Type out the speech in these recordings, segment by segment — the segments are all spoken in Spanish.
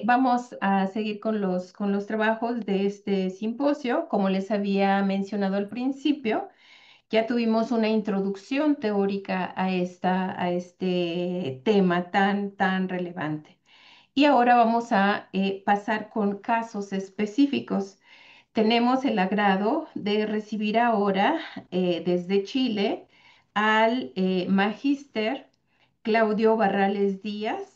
Vamos a seguir con los trabajos de este simposio. Como les había mencionado al principio, ya tuvimos una introducción teórica a este tema tan relevante. Y ahora vamos a pasar con casos específicos. Tenemos el agrado de recibir ahora desde Chile al magíster Claudio Barrales Díaz.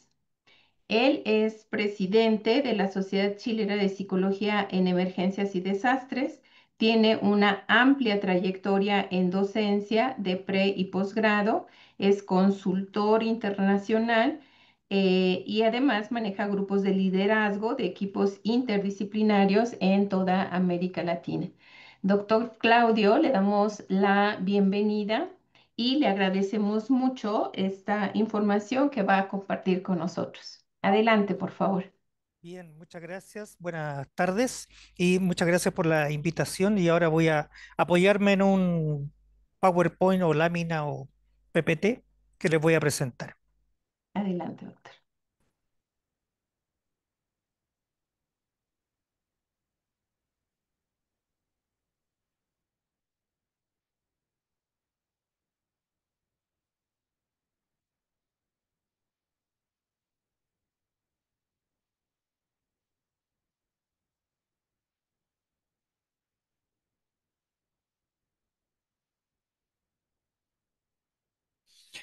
Él es presidente de la Sociedad Chilena de Psicología en Emergencias y Desastres. Tiene una amplia trayectoria en docencia de pre y posgrado. Es consultor internacional y además maneja grupos de liderazgo de equipos interdisciplinarios en toda América Latina. Doctor Claudio, le damos la bienvenida y le agradecemos mucho esta información que va a compartir con nosotros. Adelante, por favor. Bien, muchas gracias. Buenas tardes y muchas gracias por la invitación. Y ahora voy a apoyarme en un PowerPoint o lámina o PPT que les voy a presentar. Adelante, doctor.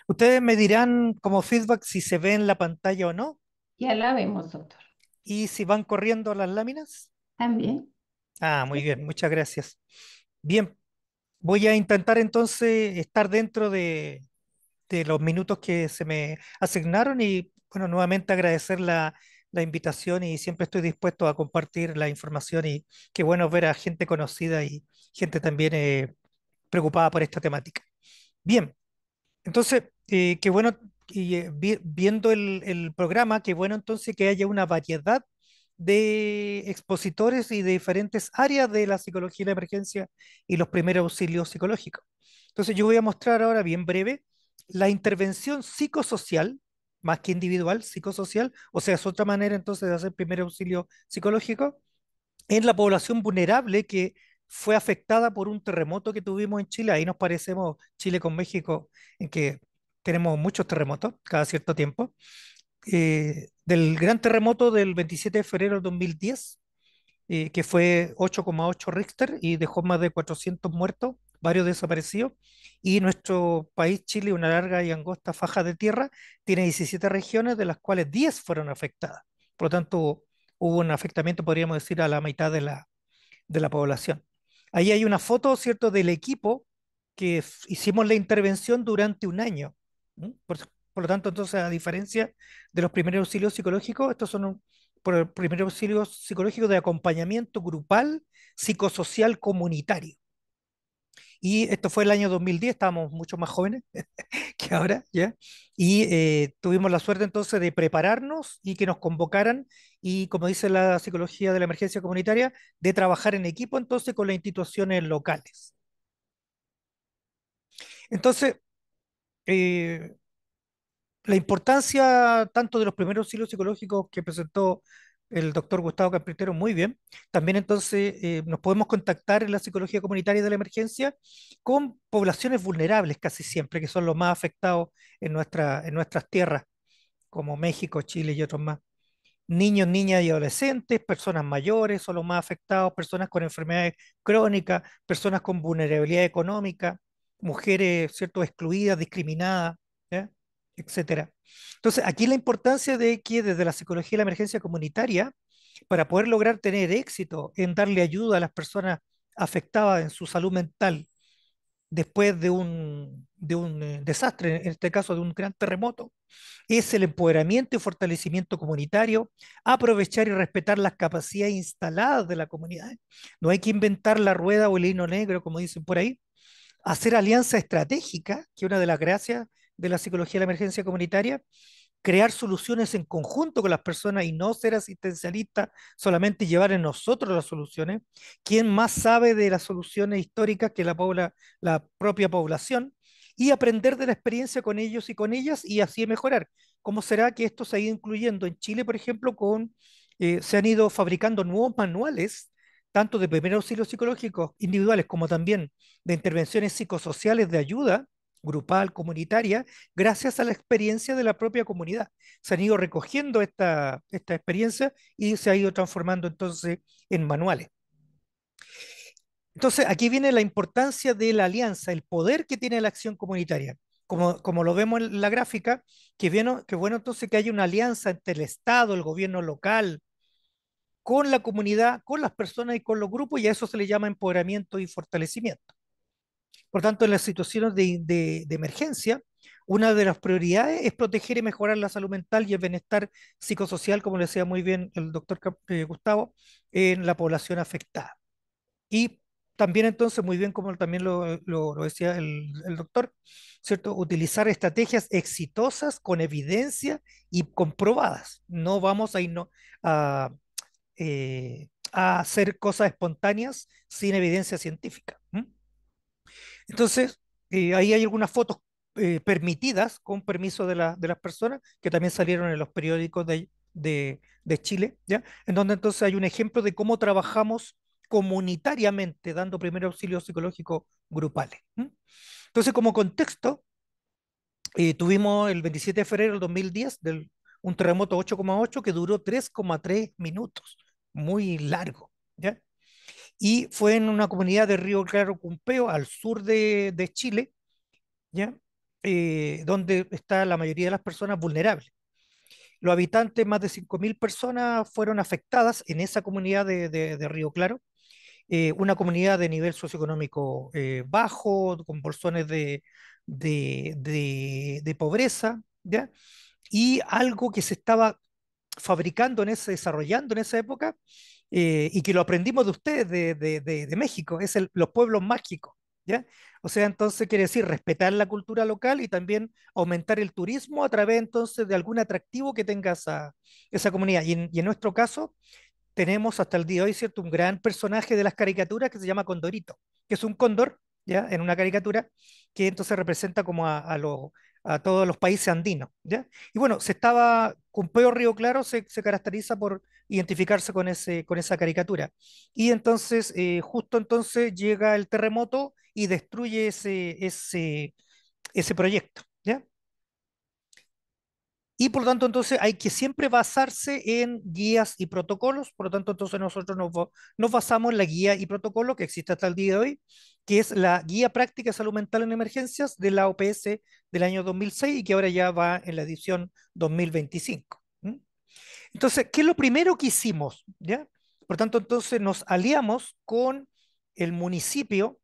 Ustedes me dirán como feedback si se ve en la pantalla o no Ya la vemos, doctor. y si van corriendo las láminas. También. Ah, muy Sí. bien, muchas gracias. Bien, voy a intentar entonces estar dentro de los minutos que se me asignaron y bueno, nuevamente agradecer la invitación y siempre estoy dispuesto a compartir la información y qué bueno ver a gente conocida y gente también preocupada por esta temática. Bien, entonces, qué bueno, y, viendo el programa, qué bueno entonces que haya una variedad de expositores y de diferentes áreas de la psicología de la emergencia y los primeros auxilios psicológicos. Entonces, yo voy a mostrar ahora bien breve la intervención psicosocial, más que individual, psicosocial, o sea, es otra manera entonces de hacer primer auxilio psicológico en la población vulnerable que fue afectada por un terremoto que tuvimos en Chile. Ahí nos parecemos Chile con México, en que tenemos muchos terremotos cada cierto tiempo. Del gran terremoto del 27 de febrero del 2010, que fue 8,8 Richter y dejó más de 400 muertos, varios desaparecidos. Y nuestro país, Chile, una larga y angosta faja de tierra, tiene 17 regiones, de las cuales 10 fueron afectadas. Por lo tanto, hubo un afectamiento, podríamos decir, a la mitad de la población. Ahí hay una foto, ¿cierto?, del equipo que hicimos la intervención durante un año. ¿M? Por lo tanto, entonces, a diferencia de los primeros auxilios psicológicos, estos son por el primer auxilio psicológico de acompañamiento grupal, psicosocial, comunitario. Y esto fue el año 2010, estábamos mucho más jóvenes que ahora, ¿ya? Y tuvimos la suerte entonces de prepararnos y que nos convocaran y, como dice la psicología de la emergencia comunitaria, de trabajar en equipo entonces con las instituciones locales. Entonces, eh, la importancia tanto de los primeros auxilios psicológicos que presentó el doctor Gustavo Campritero muy bien, también entonces nos podemos contactar en la psicología comunitaria de la emergencia con poblaciones vulnerables casi siempre, que son los más afectados en nuestras tierras, como México, Chile y otros más. Niños, niñas y adolescentes, personas mayores son los más afectados, personas con enfermedades crónicas, personas con vulnerabilidad económica, mujeres, ¿cierto?, excluidas, discriminadas, ¿ya?, etcétera. Entonces, aquí la importancia de que desde la psicología de la emergencia comunitaria, para poder lograr tener éxito en darle ayuda a las personas afectadas en su salud mental después de un desastre, en este caso de un gran terremoto, es el empoderamiento y fortalecimiento comunitario, aprovechar y respetar las capacidades instaladas de la comunidad. No hay que inventar la rueda o el hilo negro, como dicen por ahí. Hacer alianza estratégica, que es una de las gracias de la psicología de la emergencia comunitaria, crear soluciones en conjunto con las personas y no ser asistencialista, solamente llevar en nosotros las soluciones. ¿Quién más sabe de las soluciones históricas que la propia población? y aprender de la experiencia con ellos y con ellas y así mejorar. ¿Cómo será que esto se ha ido incluyendo en Chile, por ejemplo, se han ido fabricando nuevos manuales, tanto de primeros auxilios psicológicos individuales como también de intervenciones psicosociales de ayuda grupal, comunitaria, gracias a la experiencia de la propia comunidad? Se han ido recogiendo esta experiencia y se ha ido transformando entonces en manuales. Entonces, aquí viene la importancia de la alianza, el poder que tiene la acción comunitaria. Como lo vemos en la gráfica, que bueno entonces que haya una alianza entre el Estado, el gobierno local, con la comunidad, con las personas y con los grupos, y a eso se le llama empoderamiento y fortalecimiento. Por tanto, en las situaciones de emergencia, una de las prioridades es proteger y mejorar la salud mental y el bienestar psicosocial, como le decía muy bien el doctor Gustavo, en la población afectada. Y también entonces, muy bien como también lo decía el doctor, ¿cierto? Utilizar estrategias exitosas con evidencia y comprobadas. No vamos a irnos a hacer cosas espontáneas sin evidencia científica. ¿M? Entonces, ahí hay algunas fotos permitidas con permiso de las personas que también salieron en los periódicos de Chile, ¿ya? En donde entonces hay un ejemplo de cómo trabajamos comunitariamente dando primer auxilio psicológico grupales. ¿M? Entonces, como contexto, tuvimos el 27 de febrero del 2010 un terremoto 8,8 que duró 3,3 minutos, muy largo, ¿ya? Y fue en una comunidad de Río Claro Cumpeo, al sur de Chile, ¿ya? Donde está la mayoría de las personas vulnerables. Los habitantes, más de 5.000 personas fueron afectadas en esa comunidad de Río Claro, una comunidad de nivel socioeconómico bajo, con bolsones de pobreza, ¿ya? Y algo que se estaba fabricando desarrollando en esa época, y que lo aprendimos de ustedes de México, es los pueblos mágicos, ¿ya? O sea, entonces quiere decir respetar la cultura local y también aumentar el turismo a través entonces de algún atractivo que tenga esa comunidad. Y en nuestro caso, tenemos hasta el día de hoy, ¿cierto? Un gran personaje de las caricaturas que se llama Condorito, que es un cóndor, ¿ya? En una caricatura que entonces representa como a todos los países andinos, ¿ya? Y bueno, Cumpeo Río Claro se caracteriza por identificarse con esa caricatura. Y entonces, justo entonces llega el terremoto y destruye ese proyecto, ¿ya? Y por lo tanto, entonces hay que siempre basarse en guías y protocolos. Por lo tanto, entonces nosotros nos basamos en la guía y protocolo que existe hasta el día de hoy, que es la Guía Práctica de Salud Mental en Emergencias de la OPS del año 2006 y que ahora ya va en la edición 2025. ¿M? Entonces, ¿qué es lo primero que hicimos? ¿Ya? Por tanto, entonces nos aliamos con el municipio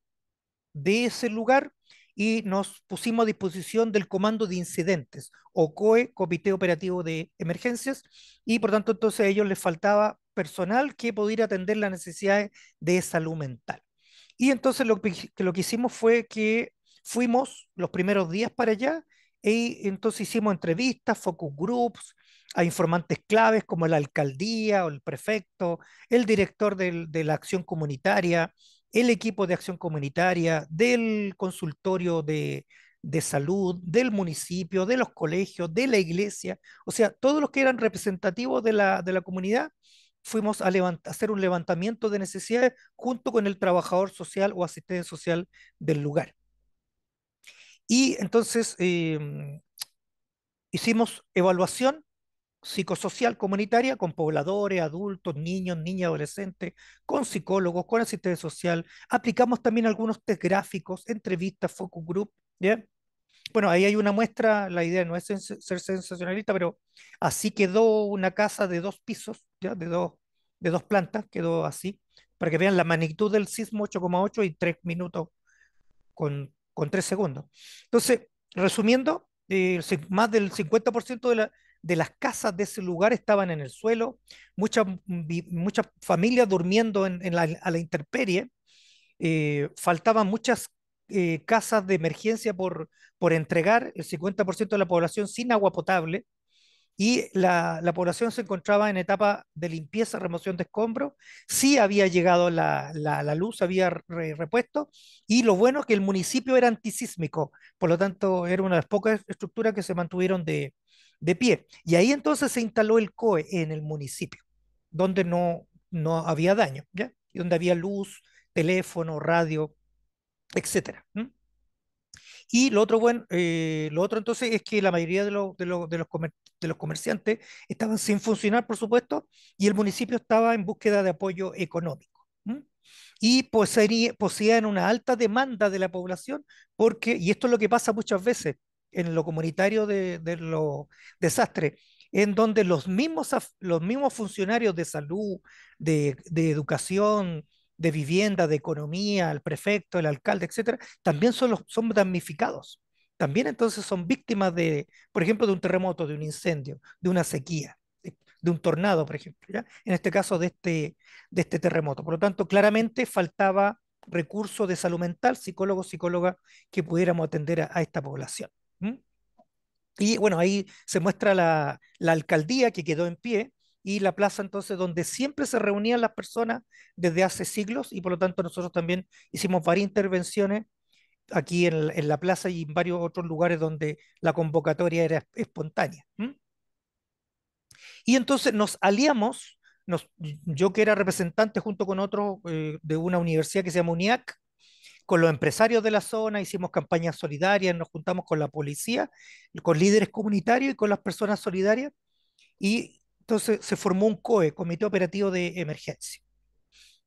de ese lugar y nos pusimos a disposición del Comando de Incidentes, o COE, Comité Operativo de Emergencias, y por tanto entonces a ellos les faltaba personal que pudiera atender las necesidades de salud mental. Y entonces lo que hicimos fue que fuimos los primeros días para allá y entonces hicimos entrevistas, focus groups, a informantes claves como la alcaldía o el prefecto, el director de la acción comunitaria, el equipo de acción comunitaria, del consultorio de salud, del municipio, de los colegios, de la iglesia, o sea, todos los que eran representativos de la comunidad, fuimos a hacer un levantamiento de necesidades junto con el trabajador social o asistente social del lugar. Y entonces hicimos evaluación psicosocial comunitaria con pobladores, adultos, niños, niñas, adolescentes, con psicólogos, con asistente social. Aplicamos también algunos test gráficos, entrevistas, focus group, ¿ya? Bueno, ahí hay una muestra, la idea no es ser sensacionalista, pero así quedó una casa de 2 pisos, ¿ya? De dos plantas, quedó así, para que vean la magnitud del sismo, 8,8 y 3 minutos con 3 segundos. Entonces, resumiendo, más del 50% de las casas de ese lugar estaban en el suelo, muchas familias durmiendo a la intemperie, faltaban muchas casas de emergencia por entregar, el 50% de la población sin agua potable, y la población se encontraba en etapa de limpieza, remoción de escombros. Sí había llegado la luz, había repuesto, y lo bueno es que el municipio era antisísmico, por lo tanto era una de las pocas estructuras que se mantuvieron de pie. Y ahí entonces se instaló el COE en el municipio, donde no había daño, ¿ya? Y donde había luz, teléfono, radio, etcétera. Y lo otro entonces es que la mayoría de los comerciantes estaban sin funcionar, por supuesto, y el municipio estaba en búsqueda de apoyo económico. ¿M? Y poseían una alta demanda de la población, porque, y esto es lo que pasa muchas veces en lo comunitario de los desastres, en donde los mismos funcionarios de salud, de educación, de vivienda, de economía, el prefecto, el alcalde, etcétera, también son damnificados. También entonces son víctimas de, por ejemplo, de un terremoto, de un incendio, de una sequía, de un tornado, por ejemplo, ¿ya? En este caso de este terremoto. Por lo tanto, claramente faltaba recursos de salud mental, psicólogos, psicólogas que pudiéramos atender a esta población. ¿M? Y bueno, ahí se muestra la alcaldía que quedó en pie y la plaza entonces donde siempre se reunían las personas desde hace siglos y por lo tanto nosotros también hicimos varias intervenciones aquí en la plaza y en varios otros lugares donde la convocatoria era espontánea. ¿M? Y entonces nos aliamos, yo que era representante junto con otros de una universidad que se llama UNIAC, con los empresarios de la zona, hicimos campañas solidarias, nos juntamos con la policía, con líderes comunitarios y con las personas solidarias, y entonces se formó un COE, Comité Operativo de Emergencia.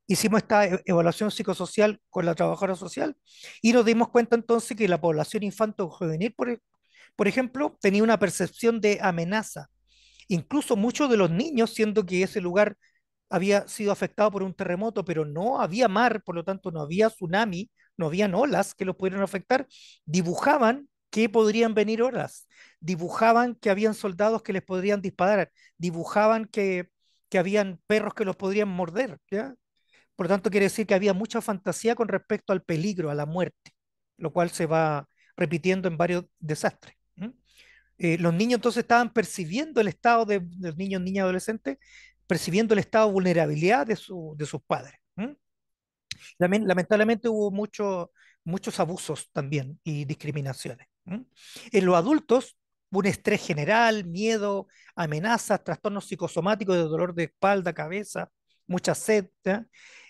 Hicimos esta evaluación psicosocial con la trabajadora social y nos dimos cuenta entonces que la población infanto-juvenil, por ejemplo, tenía una percepción de amenaza. Incluso muchos de los niños, siendo que ese lugar había sido afectado por un terremoto, pero no había mar, por lo tanto no había tsunami, no habían olas que los pudieran afectar, dibujaban que podrían venir olas, dibujaban que habían soldados que les podrían disparar, dibujaban que habían perros que los podrían morder, ¿ya? Por lo tanto, quiere decir que había mucha fantasía con respecto al peligro, a la muerte, lo cual se va repitiendo en varios desastres. Los niños entonces estaban percibiendo el estado de los niños, niñas, adolescentes, percibiendo el estado de vulnerabilidad de sus padres. Lamentablemente hubo muchos abusos también y discriminaciones. En los adultos, un estrés general, miedo, amenazas, trastornos psicosomáticos de dolor de espalda, cabeza, mucha sed. ¿Ya?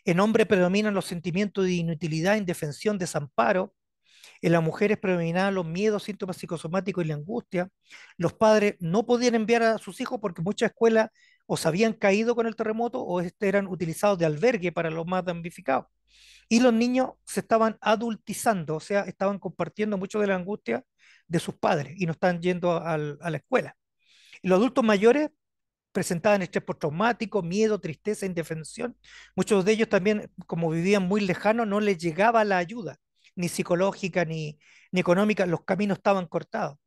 En hombres predominan los sentimientos de inutilidad, indefensión, desamparo. En las mujeres predominaban los miedos, síntomas psicosomáticos y la angustia. Los padres no podían enviar a sus hijos porque muchas escuelas o se habían caído con el terremoto o eran utilizados de albergue para los más damnificados. Y los niños se estaban adultizando, o sea, estaban compartiendo mucho de la angustia de sus padres y no estaban yendo a la escuela. Y los adultos mayores presentaban estrés postraumático, miedo, tristeza, indefensión. Muchos de ellos también, como vivían muy lejanos, no les llegaba la ayuda, ni psicológica ni económica, los caminos estaban cortados.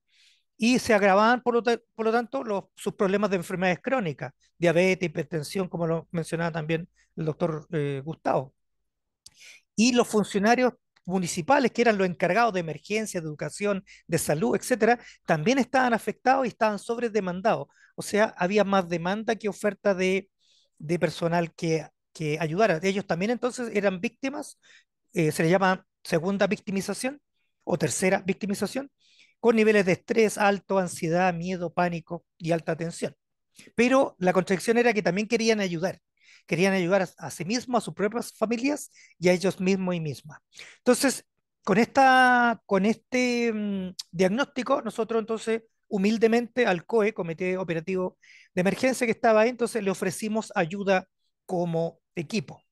Y se agravaban, por lo tanto, sus problemas de enfermedades crónicas, diabetes, hipertensión, como lo mencionaba también el doctor Gustavo. Y los funcionarios municipales, que eran los encargados de emergencia, de educación, de salud, etcétera, también estaban afectados y estaban sobredemandados. O sea, había más demanda que oferta de personal que ayudara. Ellos también entonces eran víctimas, se le llama segunda victimización o tercera victimización, con niveles de estrés alto, ansiedad, miedo, pánico y alta tensión. Pero la contradicción era que también querían ayudar a sí mismos, a sus propias familias y a ellos mismos y mismas. Entonces, con este diagnóstico, nosotros entonces humildemente al COE, Comité Operativo de Emergencia que estaba ahí, entonces le ofrecimos ayuda como equipo.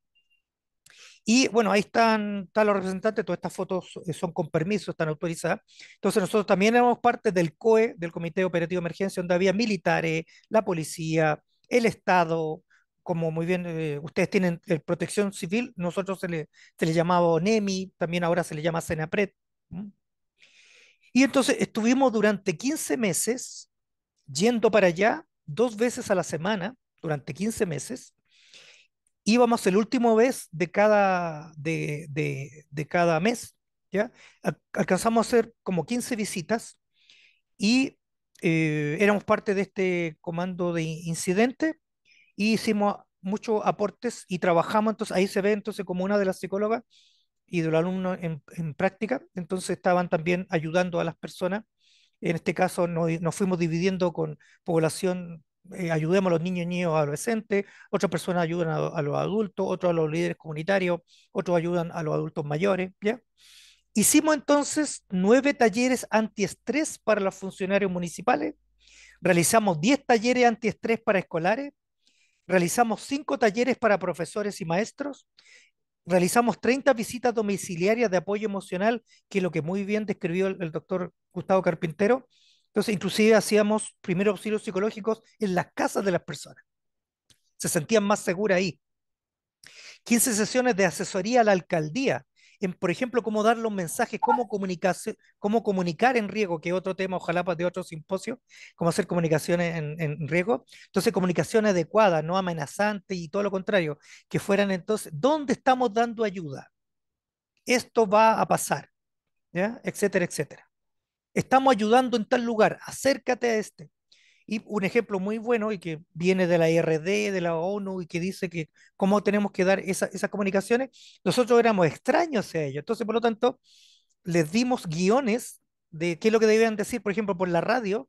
Y bueno, ahí están los representantes, todas estas fotos son con permiso, están autorizadas. Entonces nosotros también éramos parte del COE, del Comité Operativo de Emergencia, donde había militares, la policía, el Estado, como muy bien ustedes tienen protección civil, nosotros se le llamaba ONEMI, también ahora se le llama CENAPRED. ¿M? Y entonces estuvimos durante 15 meses yendo para allá 2 veces a la semana, durante 15 meses, íbamos el último mes de cada mes, ¿ya? Alcanzamos a hacer como 15 visitas y éramos parte de este comando de incidente y hicimos muchos aportes y trabajamos, entonces ahí se ve entonces como una de las psicólogas y de los alumnos en práctica, entonces estaban también ayudando a las personas. En este caso nos fuimos dividiendo con población, ayudemos a los niños, niños, adolescentes, otras personas ayudan a los adultos, otros a los líderes comunitarios, otros ayudan a los adultos mayores, ¿ya? Hicimos entonces 9 talleres antiestrés para los funcionarios municipales, realizamos 10 talleres antiestrés para escolares, realizamos 5 talleres para profesores y maestros, realizamos 30 visitas domiciliarias de apoyo emocional, que es lo que muy bien describió el doctor Gustavo Carpintero. Entonces, inclusive hacíamos primeros auxilios psicológicos en las casas de las personas. Se sentían más seguras ahí. 15 sesiones de asesoría a la alcaldía, en, por ejemplo, cómo dar los mensajes, cómo comunicar en riesgo, que es otro tema, ojalá de otro simposio, cómo hacer comunicaciones en riesgo. Entonces, comunicación adecuada, no amenazante y todo lo contrario, que fueran entonces, ¿dónde estamos dando ayuda? Esto va a pasar, ¿ya? Etcétera, etcétera. Estamos ayudando en tal lugar, acércate a este. Y un ejemplo muy bueno y que viene de la IRD, de la ONU y que dice que cómo tenemos que dar esas comunicaciones, nosotros éramos extraños a ellos. Entonces, por lo tanto, les dimos guiones de qué es lo que debían decir, por ejemplo, por la radio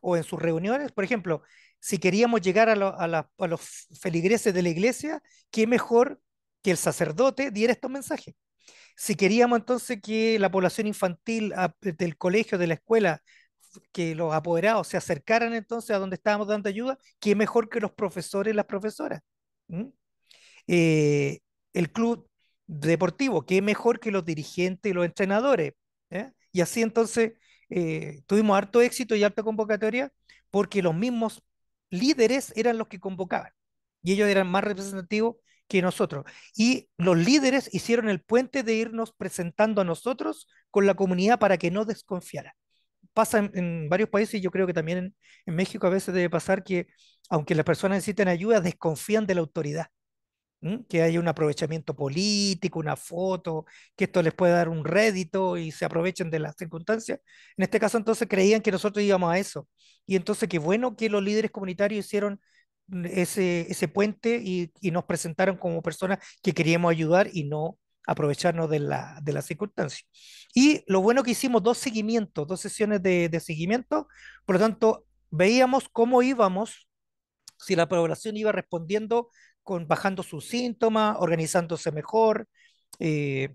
o en sus reuniones. Por ejemplo, si queríamos llegar a los feligreses de la iglesia, qué mejor que el sacerdote diera estos mensajes. Si queríamos entonces que la población infantil del colegio, de la escuela, que los apoderados se acercaran entonces a donde estábamos dando ayuda, qué mejor que los profesores y las profesoras. ¿Mm? Eh, el club deportivo, qué mejor que los dirigentes y los entrenadores. ¿Eh? Y así entonces tuvimos harto éxito y alta convocatoria porque los mismos líderes eran los que convocaban y ellos eran más representativos que nosotros. Y los líderes hicieron el puente de irnos presentando a nosotros con la comunidad para que no desconfiara. Pasa en varios países y yo creo que también en México a veces debe pasar que aunque las personas necesiten ayuda, desconfían de la autoridad. Que haya un aprovechamiento político, una foto, que esto les pueda dar un rédito y se aprovechen de las circunstancias. En este caso entonces creían que nosotros íbamos a eso. Y entonces qué bueno que los líderes comunitarios hicieron ese puente y nos presentaron como personas que queríamos ayudar y no aprovecharnos de la circunstancia. Y lo bueno que hicimos 2 seguimientos, 2 sesiones de seguimiento, por lo tanto veíamos cómo íbamos, si la población iba respondiendo con bajando sus síntomas, organizándose mejor, eh,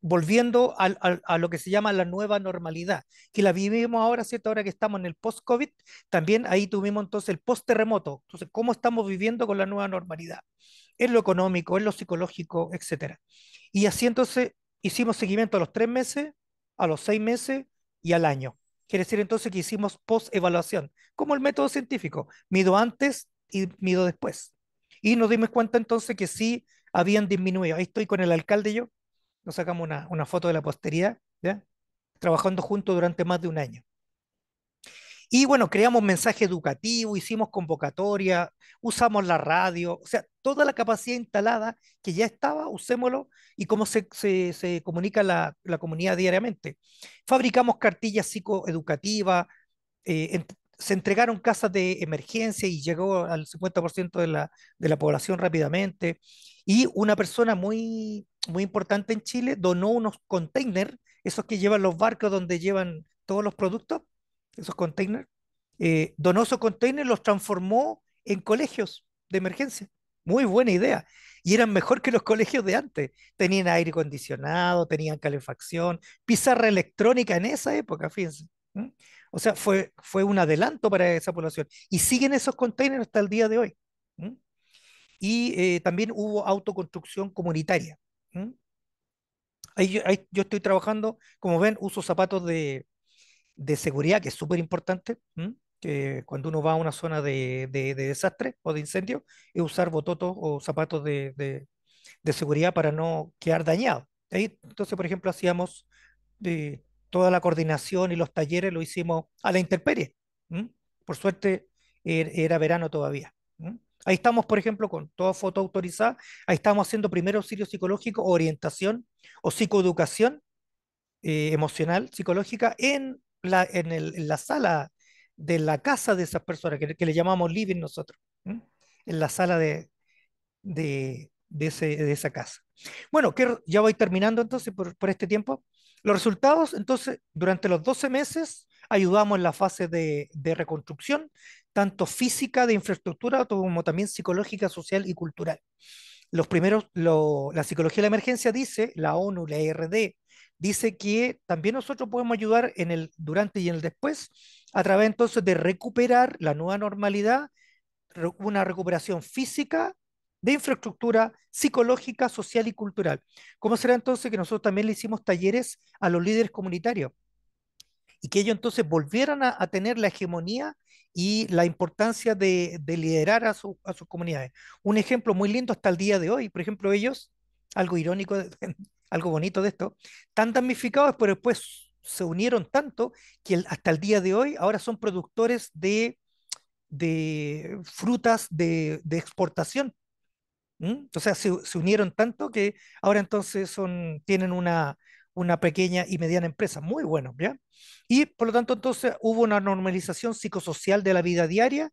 volviendo a lo que se llama la nueva normalidad, que la vivimos ahora, ¿cierto? Ahora que estamos en el post-COVID, también ahí tuvimos entonces el post-terremoto. Entonces, ¿cómo estamos viviendo con la nueva normalidad? En lo económico, en lo psicológico, etcétera. Y así entonces hicimos seguimiento a los 3 meses, a los 6 meses y al año. Quiere decir entonces que hicimos post-evaluación, como el método científico. Mido antes y mido después. Y nos dimos cuenta entonces que sí habían disminuido. Ahí estoy con el alcalde y yo, nos sacamos una foto de la posteridad, ¿ya? Trabajando juntos durante más de un año. Y bueno, creamos mensaje educativo, hicimos convocatoria, usamos la radio, o sea, toda la capacidad instalada que ya estaba, usémoslo y cómo se comunica la comunidad diariamente. Fabricamos cartillas psicoeducativas, se entregaron casas de emergencia y llegó al 50% de la población rápidamente. Y una persona muy importante en Chile donó unos containers, esos que llevan los barcos donde llevan todos los productos, esos containers. Donó esos containers, los transformó en colegios de emergencia. Muy buena idea. Y eran mejor que los colegios de antes. Tenían aire acondicionado, tenían calefacción, pizarra electrónica en esa época, fíjense. ¿Mm? O sea, fue un adelanto para esa población. Y siguen esos containers hasta el día de hoy. ¿Mm? Y también hubo autoconstrucción comunitaria. ¿Mm? Ahí yo estoy trabajando, como ven, uso zapatos de seguridad, que es súper importante, que cuando uno va a una zona de desastre o de incendio, es usar bototos o zapatos de seguridad para no quedar dañado. Ahí, entonces, por ejemplo, hacíamos toda la coordinación y los talleres lo hicimos a la intemperie. ¿M? Por suerte era verano todavía. ¿M? Ahí estamos, por ejemplo, con toda foto autorizada. Ahí estamos haciendo primer auxilio psicológico, orientación o psicoeducación emocional, psicológica en la sala de la casa de esas personas, que le llamamos living nosotros, ¿m? En la sala de esa casa. Bueno, ya voy terminando entonces por este tiempo. Los resultados, entonces, durante los 12 meses ayudamos en la fase de reconstrucción, tanto física de infraestructura como también psicológica, social y cultural. La psicología de la emergencia dice, la ONU, la ERD, dice que también nosotros podemos ayudar en el durante y en el después, a través entonces de recuperar la nueva normalidad, una recuperación física, de infraestructura psicológica, social y cultural. ¿Cómo será entonces que nosotros también le hicimos talleres a los líderes comunitarios y que ellos entonces volvieran a tener la hegemonía y la importancia de liderar a sus comunidades? Un ejemplo muy lindo hasta el día de hoy, por ejemplo, ellos, algo irónico, algo bonito de esto, tan damnificados, pero después se unieron tanto que hasta el día de hoy ahora son productores de frutas de exportación. ¿Mm? O sea, se unieron tanto que ahora entonces tienen una pequeña y mediana empresa, muy bueno, ¿ya? Y por lo tanto entonces hubo una normalización psicosocial de la vida diaria,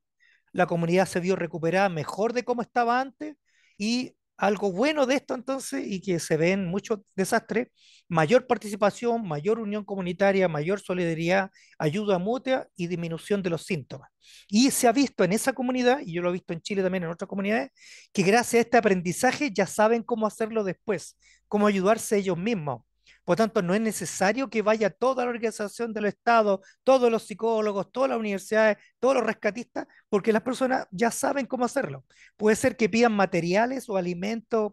la comunidad se vio recuperada mejor de cómo estaba antes y algo bueno de esto entonces y que se ven muchos desastres, mayor participación, mayor unión comunitaria, mayor solidaridad, ayuda mutua y disminución de los síntomas. Y se ha visto en esa comunidad, y yo lo he visto en Chile también en otras comunidades, que gracias a este aprendizaje ya saben cómo hacerlo después, cómo ayudarse ellos mismos. Por tanto, no es necesario que vaya toda la organización del Estado, todos los psicólogos, todas las universidades, todos los rescatistas, porque las personas ya saben cómo hacerlo. Puede ser que pidan materiales o alimentos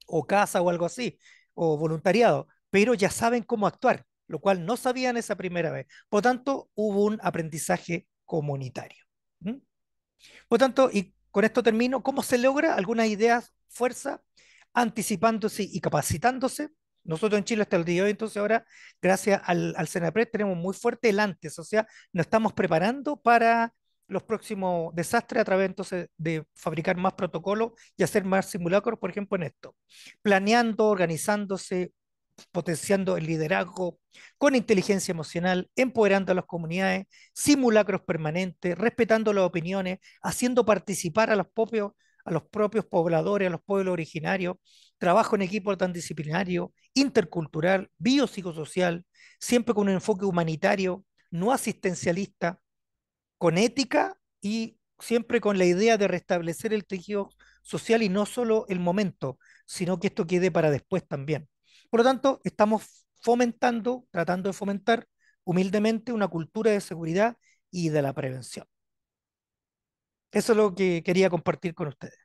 o casa o algo así, o voluntariado, pero ya saben cómo actuar, lo cual no sabían esa primera vez. Por tanto, hubo un aprendizaje comunitario. ¿Mm? Por tanto, y con esto termino, ¿cómo se logra? Algunas ideas, fuerza, anticipándose y capacitándose. Nosotros en Chile hasta el día de hoy, entonces ahora, gracias al Senapred, tenemos muy fuerte el antes, o sea, nos estamos preparando para los próximos desastres a través entonces de fabricar más protocolos y hacer más simulacros, por ejemplo, en esto. Planeando, organizándose, potenciando el liderazgo con inteligencia emocional, empoderando a las comunidades, simulacros permanentes, respetando las opiniones, haciendo participar a los propios pobladores, a los pueblos originarios, trabajo en equipo transdisciplinario, intercultural, biopsicosocial, siempre con un enfoque humanitario, no asistencialista, con ética y siempre con la idea de restablecer el tejido social y no solo el momento, sino que esto quede para después también. Por lo tanto, estamos fomentando, tratando de fomentar humildemente una cultura de seguridad y de la prevención. Eso es lo que quería compartir con ustedes.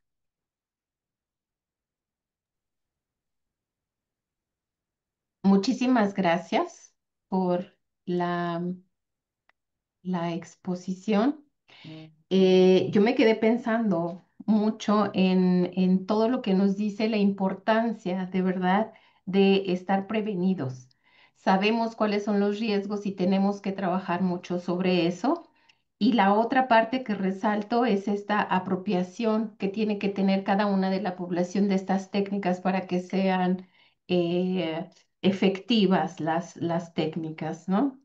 Muchísimas gracias por la, la exposición. Yo me quedé pensando mucho en todo lo que nos dice la importancia de verdad de estar prevenidos. Sabemos cuáles son los riesgos y tenemos que trabajar mucho sobre eso. Y la otra parte que resalto es esta apropiación que tiene que tener cada una de la población de estas técnicas para que sean eh, efectivas las técnicas, ¿no?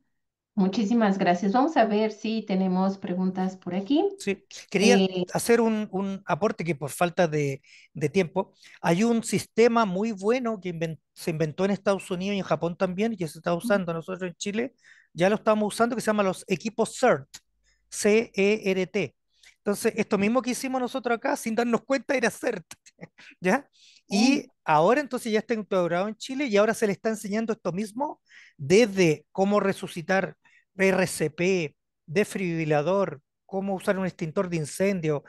Muchísimas gracias. Vamos a ver si tenemos preguntas por aquí. Sí, quería Eh, hacer un aporte que por falta de tiempo, hay un sistema muy bueno que se inventó en Estados Unidos y en Japón también, y que se está usando nosotros en Chile, ya lo estamos usando, que se llama los equipos CERT, CERT. Entonces, esto mismo que hicimos nosotros acá, sin darnos cuenta, era CERT, ¿ya? oh, Y ahora entonces ya está integrado en Chile y ahora se le está enseñando esto mismo desde cómo resucitar RCP, desfibrilador, cómo usar un extintor de incendio,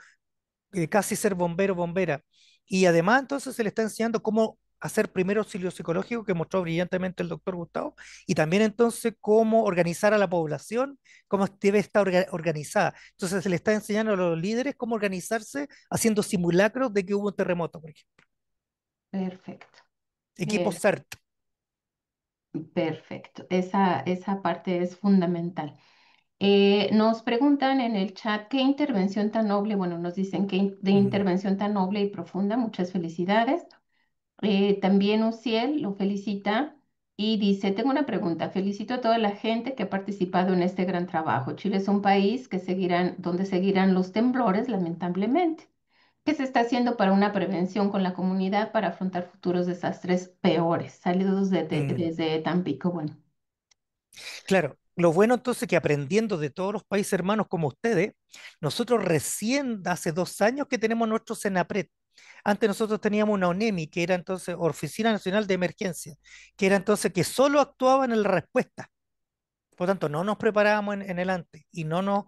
casi ser bombero, bombera. Y además entonces se le está enseñando cómo hacer primero auxilio psicológico, que mostró brillantemente el doctor Gustavo, y también entonces cómo organizar a la población, cómo debe estar organizada. Entonces se le está enseñando a los líderes cómo organizarse haciendo simulacros de que hubo un terremoto, por ejemplo. perfecto, Equipo per- CERT. perfecto. Esa parte es fundamental. Nos preguntan en el chat qué intervención tan noble, bueno, nos dicen que de Mm. intervención tan noble y profunda, muchas felicidades. También Uciel lo felicita. Y dice, tengo una pregunta. Felicito a toda la gente que ha participado en este gran trabajo. Chile es un país donde seguirán los temblores, lamentablemente. ¿Qué se está haciendo para una prevención con la comunidad para afrontar futuros desastres peores? Saludos Mm, desde Tampico. Bueno, claro, lo bueno entonces que aprendiendo de todos los países hermanos como ustedes, nosotros recién hace 2 años que tenemos nuestro CENAPRED. Antes nosotros teníamos una ONEMI, que era entonces Oficina Nacional de Emergencia, que era entonces que solo actuaba en la respuesta. Por lo tanto, no nos preparábamos en el antes y no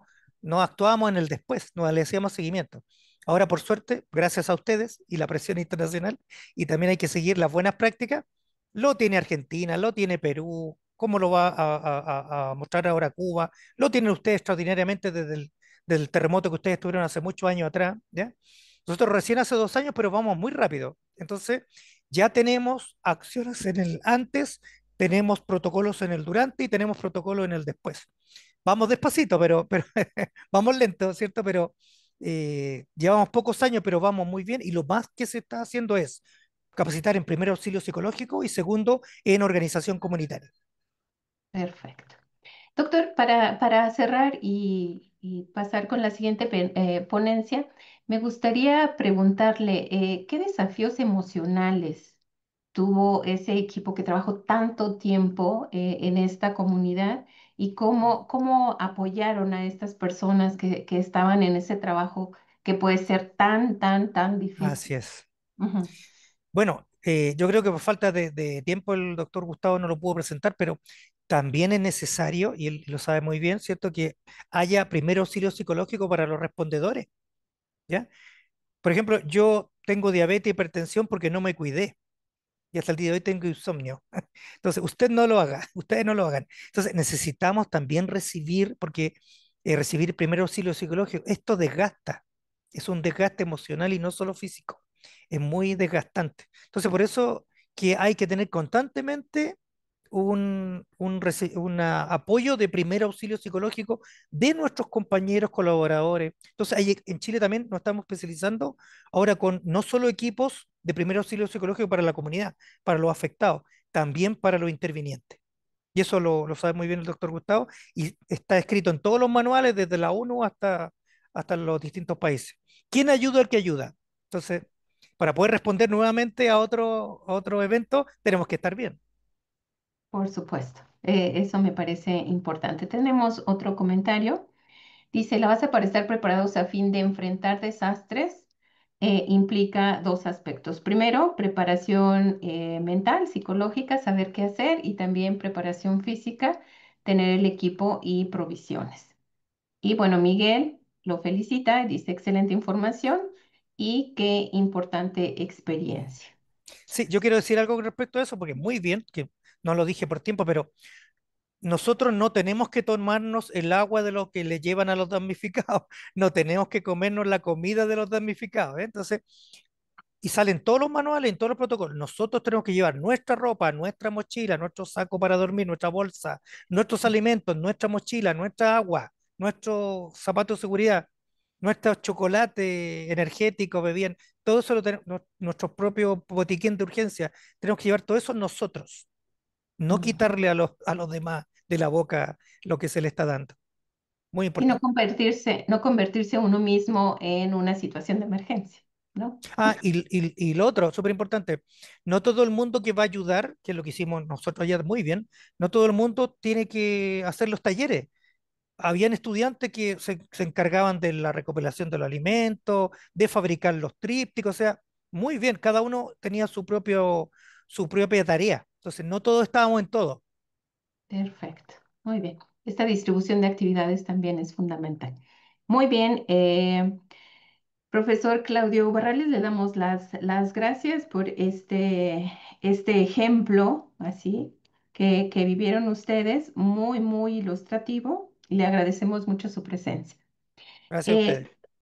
actuábamos en el después, no le hacíamos seguimiento. Ahora, por suerte, gracias a ustedes y la presión internacional, y también hay que seguir las buenas prácticas, lo tiene Argentina, lo tiene Perú, cómo lo va a mostrar ahora Cuba, lo tienen ustedes extraordinariamente desde del terremoto que ustedes tuvieron hace muchos años atrás, ¿ya? Nosotros recién hace 2 años, pero vamos muy rápido. Entonces, ya tenemos acciones en el antes, tenemos protocolos en el durante y tenemos protocolos en el después. Vamos despacito, pero vamos lento, ¿cierto? Pero llevamos pocos años, pero vamos muy bien y lo más que se está haciendo es capacitar en primer auxilio psicológico y segundo en organización comunitaria. perfecto. Doctor, para cerrar y pasar con la siguiente ponencia, me gustaría preguntarle, ¿qué desafíos emocionales tuvo ese equipo que trabajó tanto tiempo en esta comunidad y cómo apoyaron a estas personas que estaban en ese trabajo que puede ser tan Así difícil? es. Ujú. Bueno, yo creo que por falta de tiempo el doctor Gustavo no lo pudo presentar, pero también es necesario, y él lo sabe muy bien, ¿cierto?, que haya primer auxilio psicológico para los respondedores, ¿ya? Por ejemplo, yo tengo diabetes y hipertensión porque no me cuidé y hasta el día de hoy tengo insomnio. Entonces, usted no lo haga, ustedes no lo hagan. Entonces, necesitamos también recibir, porque recibir primer auxilio psicológico, esto desgasta, es un desgaste emocional y no solo físico, es muy desgastante. Entonces, por eso que hay que tener constantemente un apoyo de primer auxilio psicológico de nuestros compañeros colaboradores. Entonces, en Chile también nos estamos especializando ahora con no solo equipos de primer auxilio psicológico para la comunidad, para los afectados, también para los intervinientes. Y eso lo sabe muy bien el doctor Gustavo y está escrito en todos los manuales, desde la ONU hasta los distintos países. ¿Quién ayuda al que ayuda? Entonces, para poder responder nuevamente a otro evento, tenemos que estar bien. Por supuesto, eso me parece importante. Tenemos otro comentario. Dice, la base para estar preparados a fin de enfrentar desastres implica dos aspectos. Primero, preparación mental, psicológica, saber qué hacer y también preparación física, tener el equipo y provisiones. Y bueno, Miguel lo felicita, dice excelente información y qué importante experiencia. Sí, yo quiero decir algo con respecto a eso, porque muy bien, que no lo dije por tiempo, pero nosotros no tenemos que tomarnos el agua de lo que le llevan a los damnificados, no tenemos que comernos la comida de los damnificados, ¿eh? Entonces, y salen todos los manuales, en todos los protocolos. Nosotros tenemos que llevar nuestra ropa, nuestra mochila, nuestro saco para dormir, nuestra bolsa, nuestros alimentos, nuestra mochila, nuestra agua, nuestros zapatos de seguridad, nuestros chocolates energéticos, bebidas, todo eso nuestro propio botiquín de urgencia. Tenemos que llevar todo eso nosotros, no Ujú. quitarle a los demás de la boca lo que se le está dando. Muy Y importante. no convertirse uno mismo en una situación de emergencia, ¿no? Ah, y lo otro, súper importante, no todo el mundo que va a ayudar, que es lo que hicimos nosotros allá muy bien, no todo el mundo tiene que hacer los talleres. Habían estudiantes que se encargaban de la recopilación de los alimentos, de fabricar los trípticos, o sea, muy bien, cada uno tenía su propia tarea. Entonces, no todos estábamos en todo. Perfecto, muy bien. Esta distribución de actividades también es fundamental. Muy bien, profesor Claudio Barrales, le damos las gracias por este ejemplo, así, que vivieron ustedes, muy ilustrativo, y le agradecemos mucho su presencia. Gracias a Eh, ustedes.